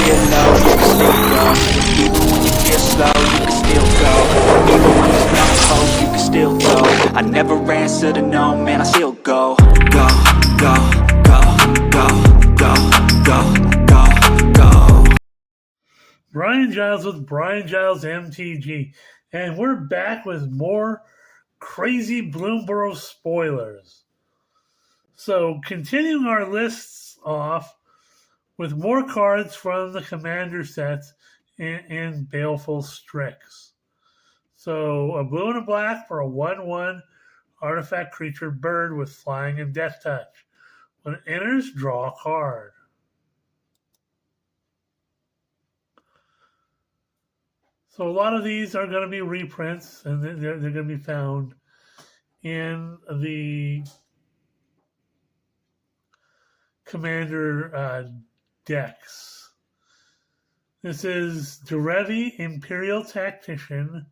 get low, you can still go. Even when you feel slow, you can still go. Even when there's no hope, you can still go. I never answer to no, man, I still go. Go, go, go, go, go, go, go, go. Brian Giles with Brian Giles MTG. And we're back with more crazy Bloomburrow spoilers. So, continuing our lists off with more cards from the Commander sets in Baleful Strix. So, a blue and a black for a 1/1 artifact creature bird with flying and death touch. When it enters, draw a card. So a lot of these are going to be reprints, and they're going to be found in the Commander decks. This is Derevi, Imperial Tactician.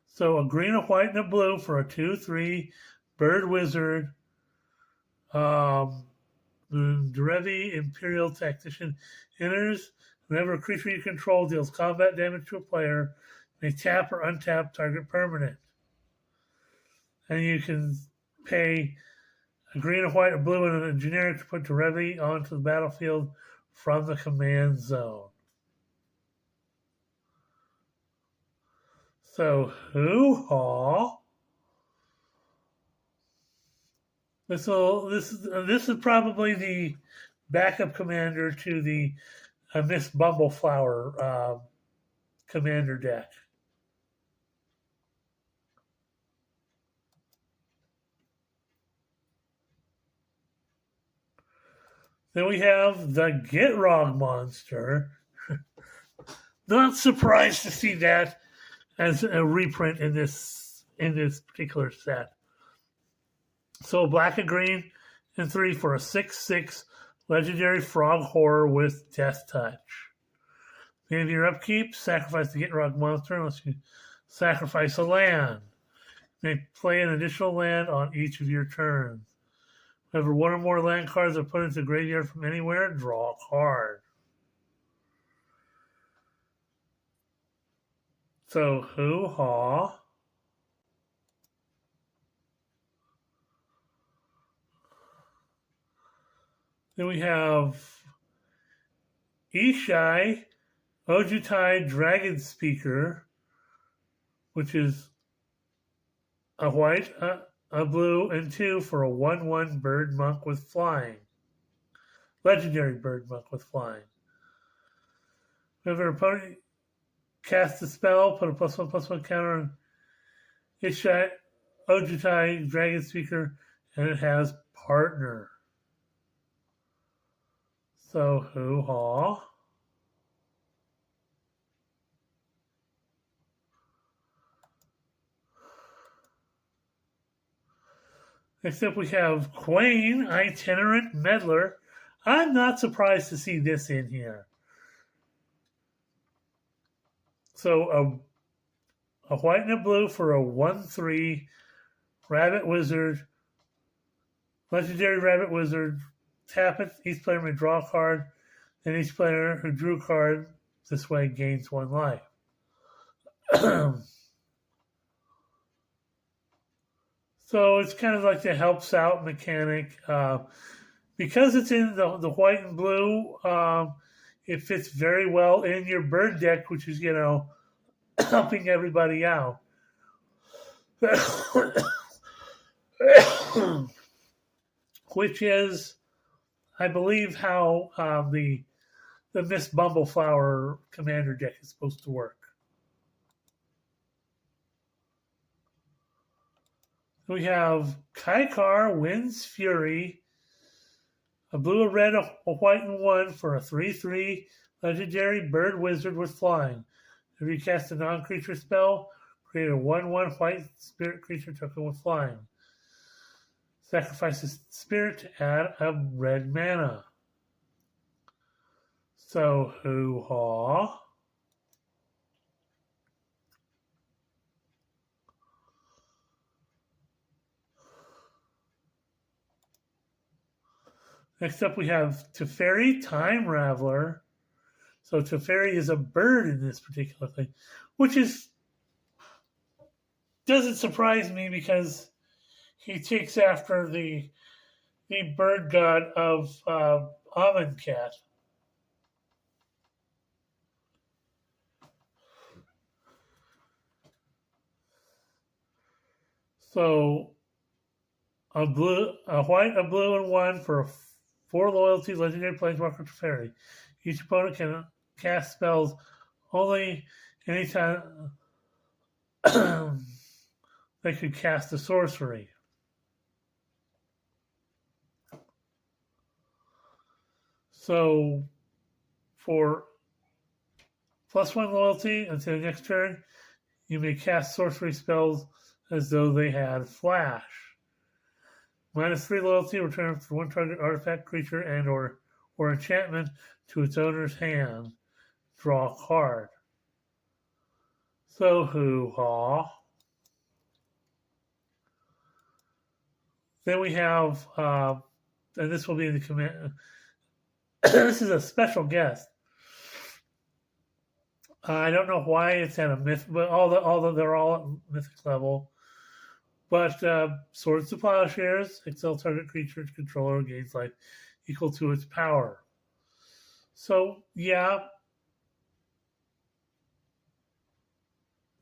So a green, a white, and a blue for a 2/3 bird wizard. Derevi, Imperial Tactician enters. Whenever a creature you control deals combat damage to a player, may tap or untap target permanent. And you can pay a green, a white, a blue, and a generic to put Derevi onto the battlefield from the command zone. So, hoo-haw. This is probably the backup commander to the Miss Bumbleflower commander deck. Then we have the Gitrog monster. Not surprised to see that as a reprint in this particular set. So black and green and 3 for a 6/6 legendary frog horror with death touch. At the end of your upkeep, sacrifice the Gitrog monster unless you sacrifice a land. You may play an additional land on each of your turns. Whenever one or more land cards are put into the graveyard from anywhere, draw a card. So, hoo-haw. Then we have Ishai Ojutai Dragon Speaker, which is a white, a blue, and 2 for a 1/1 bird monk with flying. Legendary bird monk with flying. Whenever an opponent casts a spell, put a +1/+1 counter on Ishai Ojutai Dragon Speaker, and it has partner. So, hoo-haw. Next up, we have Quain, Itinerant Meddler. I'm not surprised to see this in here. So, a white and a blue for a 1/3 Rabbit Wizard. Legendary Rabbit Wizard. Tap it. Each player may draw a card. And each player who drew a card this way gains 1 life. So it's kind of like the helps out mechanic. Because it's in the white and blue, it fits very well in your bird deck, which is, helping everybody out. Which is, I believe, how the Miss Bumbleflower commander deck is supposed to work. We have Kaikar, Wind's Fury, a blue, a red, a white, and 1 for a 3/3 legendary bird wizard with flying. If you cast a non-creature spell, create a 1/1 white spirit creature token with flying. Sacrifice a spirit to add a red mana. So, hoo-haw. Next up, we have Teferi Time Raveler. So Teferi is a bird in this particular thing, which doesn't surprise me because he takes after the bird god of Amonkhet. So a white, a blue, and one for 4 loyalty legendary planeswalker Teferi. Each opponent can cast spells only anytime they could cast a sorcery. So for +1 loyalty until the next turn, you may cast sorcery spells as though they had flash. -3 loyalty, return for 1 target artifact, creature, and or enchantment to its owner's hand. Draw a card. So hoo-ha. Then we have, and this will be in the command. This is a special guest. I don't know why it's at a myth, but they're all at mythic level. But Swords to Plowshares, excel target creature's controller gains life equal to its power. So yeah,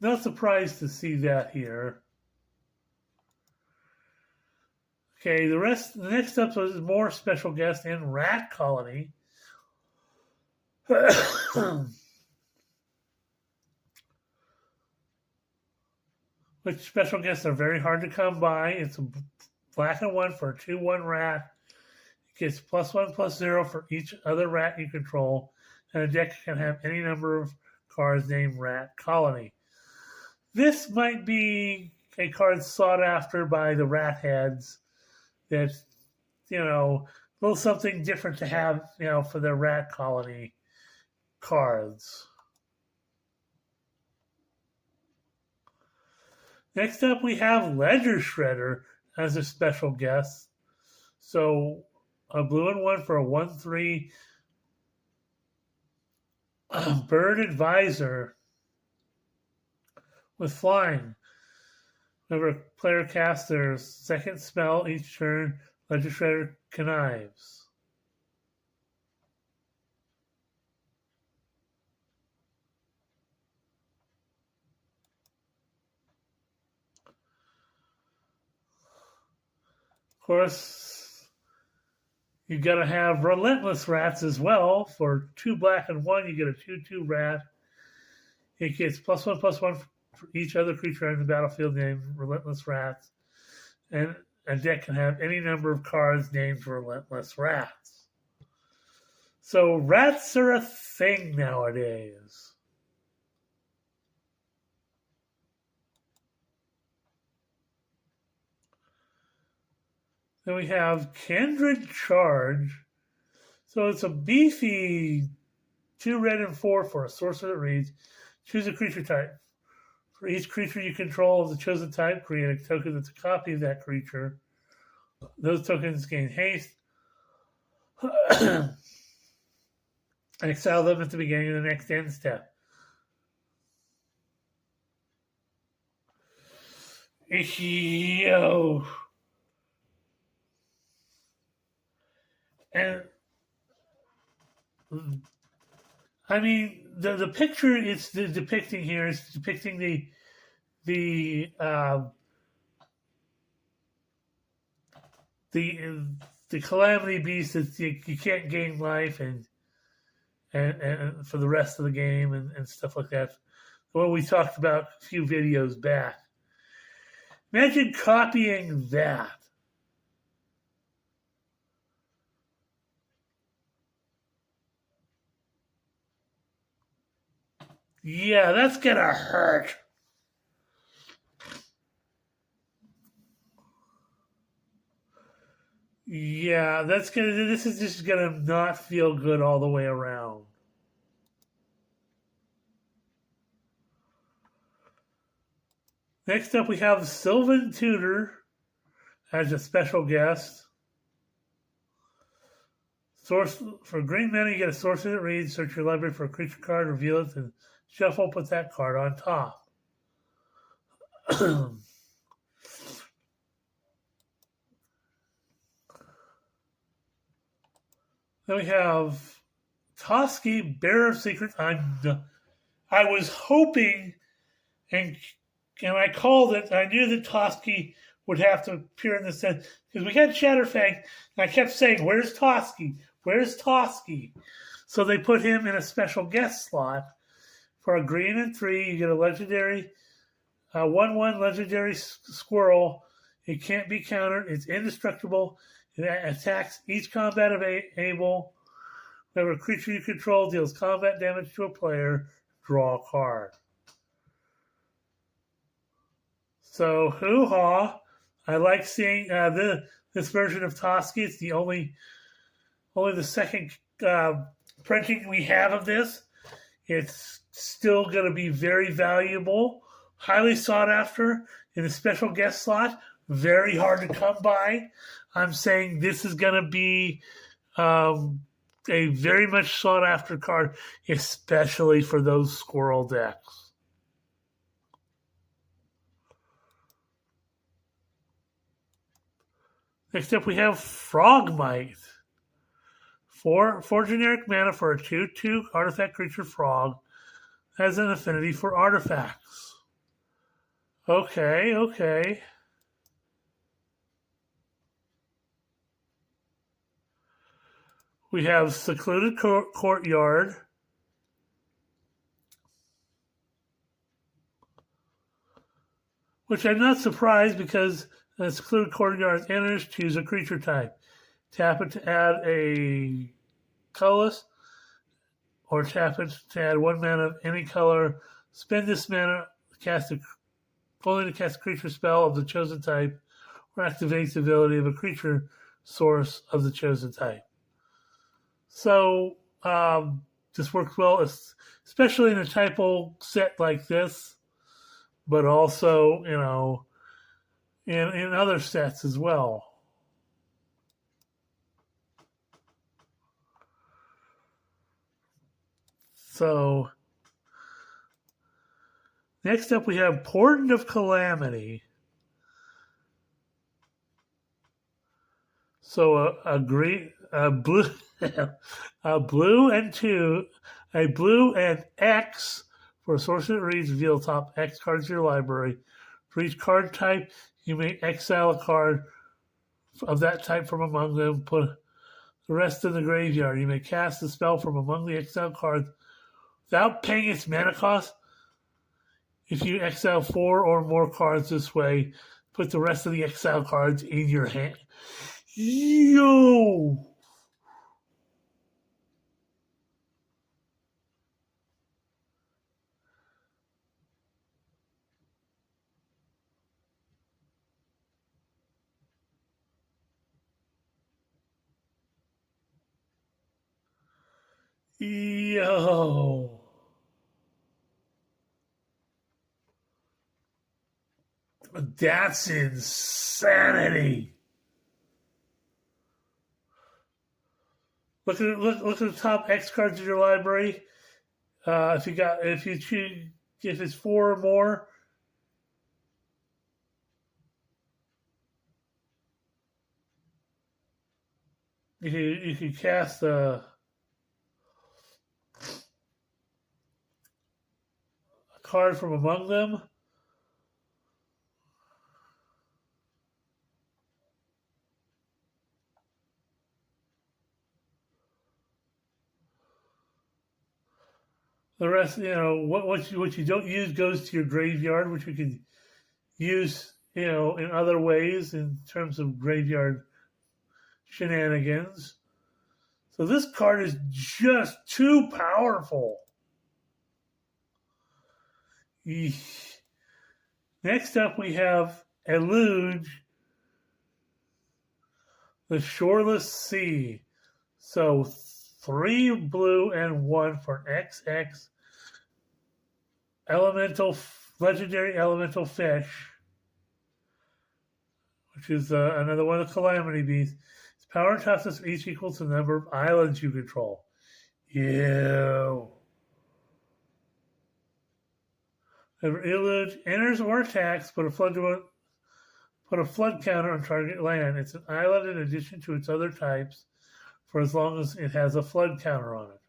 not surprised to see that here. Okay, the next up is more special guest in Rat Colony. Which special guests are very hard to come by. It's a black and 1 for a 2/1 rat. It gets +1/+0 for each other rat you control, and a deck can have any number of cards named Rat Colony. This might be a card sought after by the rat heads. That's, a little something different to have, for their Rat Colony cards. Next up, we have Ledger Shredder as a special guest. So, a blue and 1 for a 1/3 bird advisor with flying. Whenever a player casts their second spell each turn, Ledger Shredder connives. Of course, you got to have Relentless Rats as well. For 2 black and 1, you get a 2/2 rat. It gets +1/+1 for each other creature on the battlefield named Relentless Rats. And a deck can have any number of cards named Relentless Rats. So rats are a thing nowadays. Then we have Kindred Charge. So it's a beefy 2 red and 4 for a sorcerer that reads, choose a creature type. For each creature you control of the chosen type, create a token that's a copy of that creature. Those tokens gain haste. And exile them at the beginning of the next end step. Yo. And I mean, the picture it's depicting here is depicting the calamity beast that you can't gain life and for the rest of the game and stuff like that. The one we talked about a few videos back. Imagine copying that. Yeah, that's gonna hurt. Yeah, this is just gonna not feel good all the way around. Next up, we have Sylvan Tutor as a special guest. Source for green mana, you get a source that reads. Search your library for a creature card, reveal it, and shuffle. Put that card on top. Then we have Toski, Bearer of Secrets. I was hoping, and I called it. I knew that Toski would have to appear in the set because we had Shatterfang, and I kept saying, "Where's Toski? Where's Toski?" So they put him in a special guest slot for a green and 3. You get a legendary 1/1 legendary squirrel. It can't be countered. It's indestructible. It attacks each combat able. Whenever a creature you control deals combat damage to a player, draw a card. So, hoo-ha. I like seeing this version of Toski. It's the only the second printing we have of this. It's still going to be very valuable, highly sought after in a special guest slot, very hard to come by. I'm saying this is going to be a very much sought after card, especially for those squirrel decks. Next up, we have Frogmite. 4 generic mana for a 2/2 artifact creature frog. Has an affinity for artifacts. Okay. We have Secluded Courtyard. Which I'm not surprised because Secluded Courtyard enters, choose a creature type. Tap it to add a colorless, or tap it to add 1 mana of any color. Spend this mana only to cast a creature spell of the chosen type, or activate the ability of a creature source of the chosen type. So this works well, especially in a typo set like this, but also, in other sets as well. So, next up we have Portent of Calamity. So a blue, a blue and X for a source that reads, reveal top X cards of your library. For each card type, you may exile a card of that type from among them. Put the rest in the graveyard. You may cast a spell from among the exiled cards without paying its mana cost. If you exile 4 or more cards this way, put the rest of the exiled cards in your hand. Yo! Yo! That's insanity. Look at the top X cards of your library. If it's 4 or more, you can cast a card from among them. The rest, what you don't use goes to your graveyard, which you can use, in other ways in terms of graveyard shenanigans. So this card is just too powerful. Next up, we have Elude, the Shoreless Sea. So 3 blue and 1 for an XX legendary elemental fish, which is another one of the Calamity Beasts. Its Power and toughness are each equal to the number of islands you control. Ew. Elude enters or attacks, put a flood counter on target land. It's an island in addition to its other types for as long as it has a flood counter on it.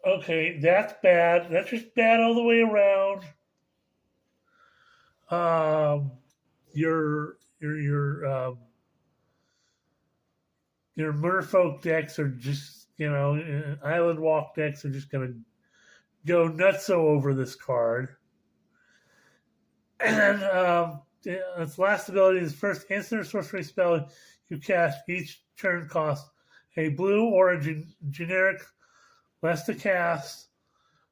Okay, that's bad. That's just bad all the way around. Your merfolk decks are just, island walk decks are just going to go nutso over this card. And its last ability is first instant or sorcery spell you cast each turn costs a blue or a generic less to cast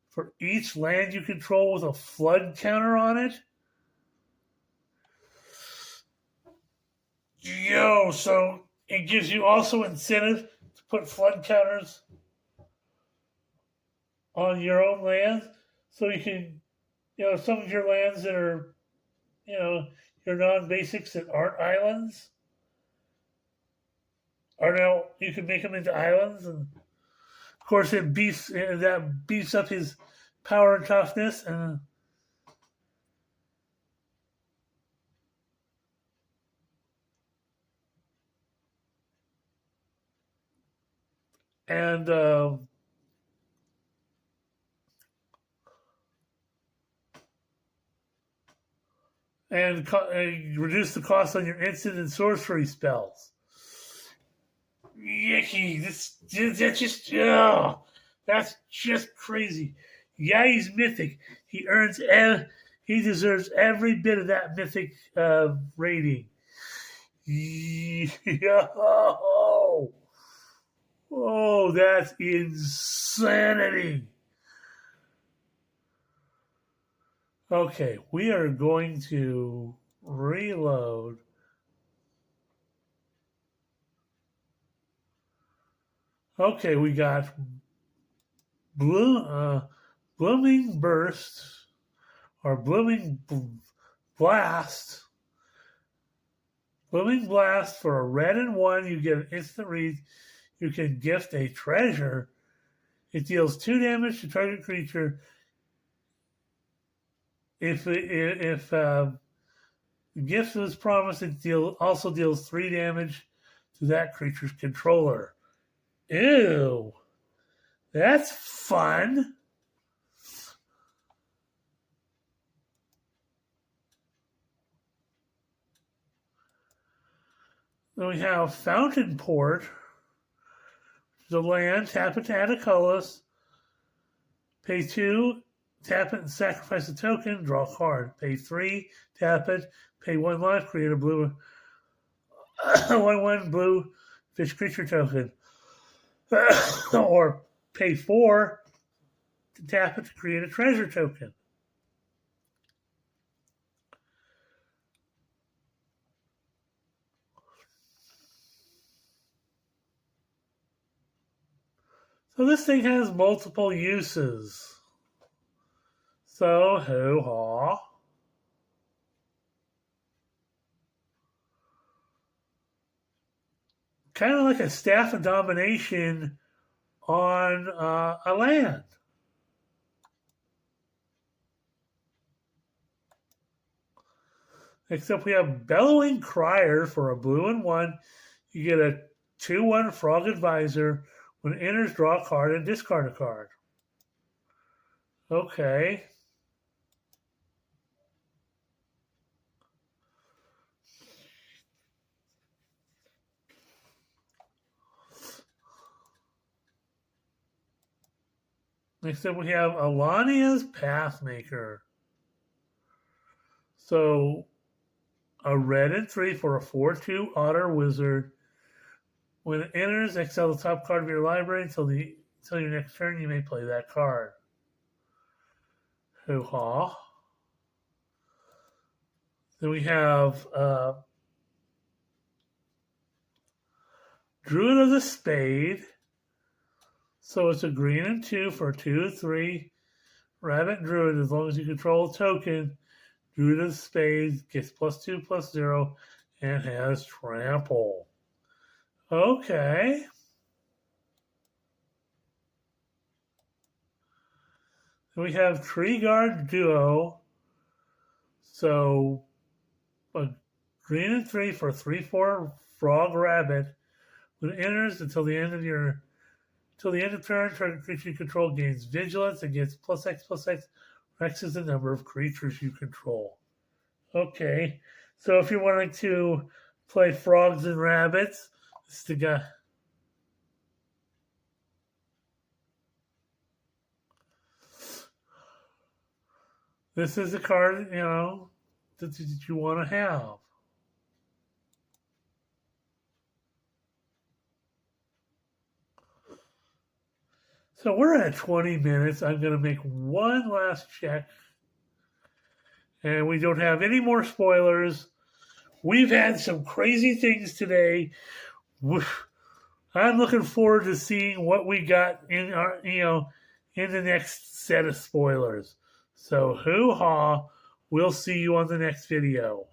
for each land you control with a flood counter on it. So it gives you also incentive to put flood counters on your own lands. So you can, some of your lands that are, your non-basics that aren't islands are now, you can make them into islands. And of course that beefs up his power and toughness. And reduce the cost on your instant and sorcery spells. Yucky! That's just crazy. Yeah, he's mythic. He deserves every bit of that mythic rating. Oh, that's insanity. Okay, we are going to reload. Okay, we got Blooming Burst or Blooming Blast. Blooming Blast for a red and 1, you get an instant read. You can gift a treasure. It deals 2 damage to target creature. If the gift was promised, it also deals 3 damage to that creature's controller. Ew. That's fun. Then we have Fountain Port. The land, tap it to add a colorless. Pay 2, tap it and sacrifice a token, draw a card. Pay 3, tap it, pay 1 life, create a blue 1/1 blue fish creature token. Or pay 4 to tap it to create a treasure token. So this thing has multiple uses. So, hoo-ha. Kind of like a Staff of Domination on a land. Except we have Bellowing Crier for a blue and 1. You get a 2/1 Frog Advisor. When it enters, draw a card and discard a card. Okay. Next up we have Alania's Pathmaker. So, a red and 3 for a 4/2 Otter Wizard. When it enters, exile the top card of your library until your next turn. You may play that card. Hoo-ha. Then we have Druid of the Spade. So it's a green and 2 for a 2/3 Rabbit Druid. As long as you control a token, Druid of the Spade gets +2/+0 and has trample. Okay. We have Tree Guard Duo. So, a green and 3 for 3/4 Frog Rabbit. When it enters until the end of turn, target creature you control gains vigilance and gets +X/+X. X is the number of creatures you control. Okay. So if you're wanting to play frogs and rabbits, this is the guy. This is the card, that you want to have. So we're at 20 minutes. I'm going to make one last check. And we don't have any more spoilers. We've had some crazy things today. I'm looking forward to seeing what we got in our, in the next set of spoilers. So hoo-ha. We'll see you on the next video.